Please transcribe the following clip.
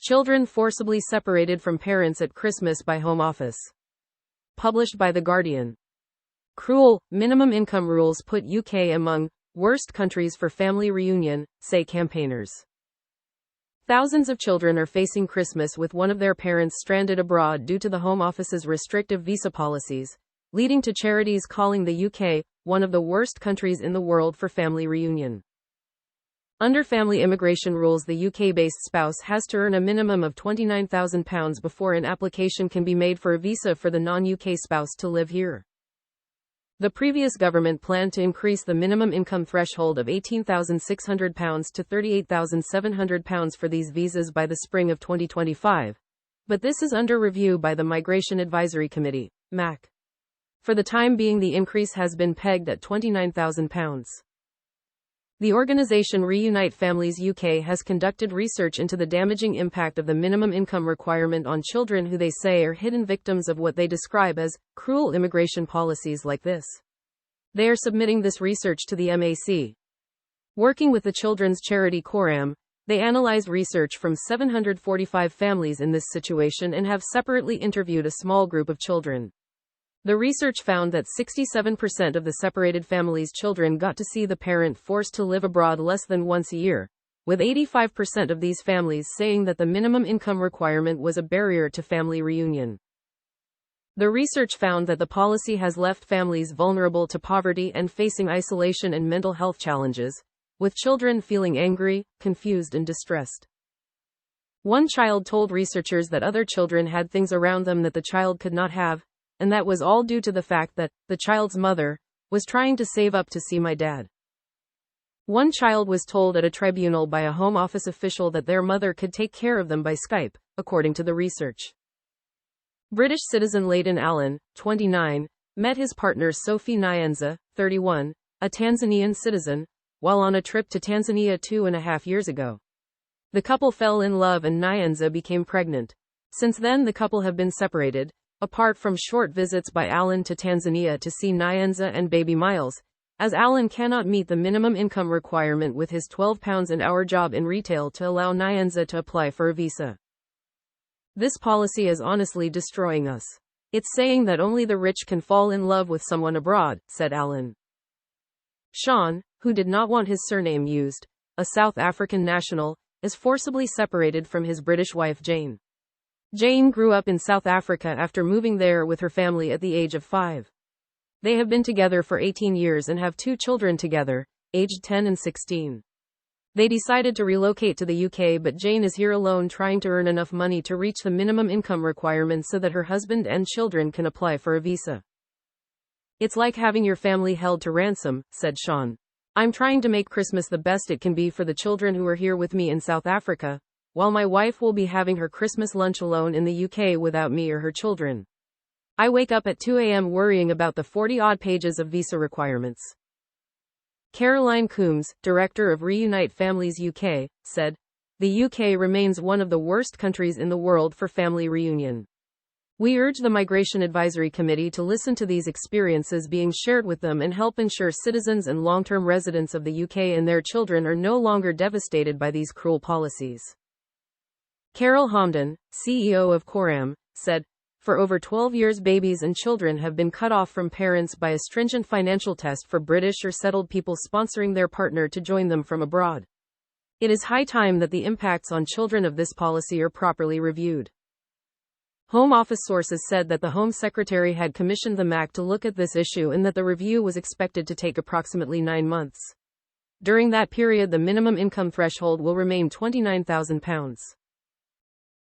Children forcibly separated from parents at Christmas by Home Office. Published by The Guardian. Cruel, minimum income rules put UK among worst countries for family reunion, say campaigners. Thousands of children are facing Christmas with one of their parents stranded abroad due to the Home Office's restrictive visa policies, leading to charities calling the UK one of the worst countries in the world for family reunion. Under family immigration rules, the UK-based spouse has to earn a minimum of £29,000 before an application can be made for a visa for the non-UK spouse to live here. The previous government planned to increase the minimum income threshold of £18,600 to £38,700 for these visas by the spring of 2025. But this is under review by the Migration Advisory Committee, MAC. For the time being, the increase has been pegged at £29,000. The organisation Reunite Families UK has conducted research into the damaging impact of the minimum income requirement on children who they say are hidden victims of what they describe as cruel immigration policies like this. They are submitting this research to the MAC. Working with the children's charity Coram, they analyze research from 745 families in this situation and have separately interviewed a small group of children. The research found that 67% of the separated families' children got to see the parent forced to live abroad less than once a year, with 85% of these families saying that the minimum income requirement was a barrier to family reunion. The research found that the policy has left families vulnerable to poverty and facing isolation and mental health challenges, with children feeling angry, confused, and distressed. One child told researchers that other children had things around them that the child could not have, and that was all due to the fact that the child's mother was trying to save up to see my dad. One child was told at a tribunal by a Home Office official that their mother could take care of them by Skype, according to the research. British citizen Leighton Allen, 29, met his partner Sophie Nyanza, 31, a Tanzanian citizen, while on a trip to Tanzania 2.5 years ago. The couple fell in love and Nyanza became pregnant. Since then, the couple have been separated, apart from short visits by Allen to Tanzania to see Nyanza and baby Miles, as Allen cannot meet the minimum income requirement with his £12 an hour job in retail to allow Nyanza to apply for a visa. This policy is honestly destroying us. It's saying that only the rich can fall in love with someone abroad, said Allen. Sean, who did not want his surname used, a South African national, is forcibly separated from his British wife Jane. Jane grew up in South Africa after moving there with her family at the age of 5. They have been together for 18 years and have 2 children together, aged 10 and 16. They decided to relocate to the UK, but Jane is here alone trying to earn enough money to reach the minimum income requirement so that her husband and children can apply for a visa. It's like having your family held to ransom, said Sean. I'm trying to make Christmas the best it can be for the children who are here with me in South Africa, while my wife will be having her Christmas lunch alone in the UK without me or her children. I wake up at 2 a.m. worrying about the 40-odd pages of visa requirements. Caroline Coombs, director of Reunite Families UK, said, "The UK remains one of the worst countries in the world for family reunion. We urge the Migration Advisory Committee to listen to these experiences being shared with them and help ensure citizens and long-term residents of the UK and their children are no longer devastated by these cruel policies." Carol Homden, CEO of Coram, said, "For over 12 years babies and children have been cut off from parents by a stringent financial test for British or settled people sponsoring their partner to join them from abroad. It is high time that the impacts on children of this policy are properly reviewed." Home Office sources said that the Home Secretary had commissioned the MAC to look at this issue and that the review was expected to take approximately 9 months. During that period, the minimum income threshold will remain £29,000.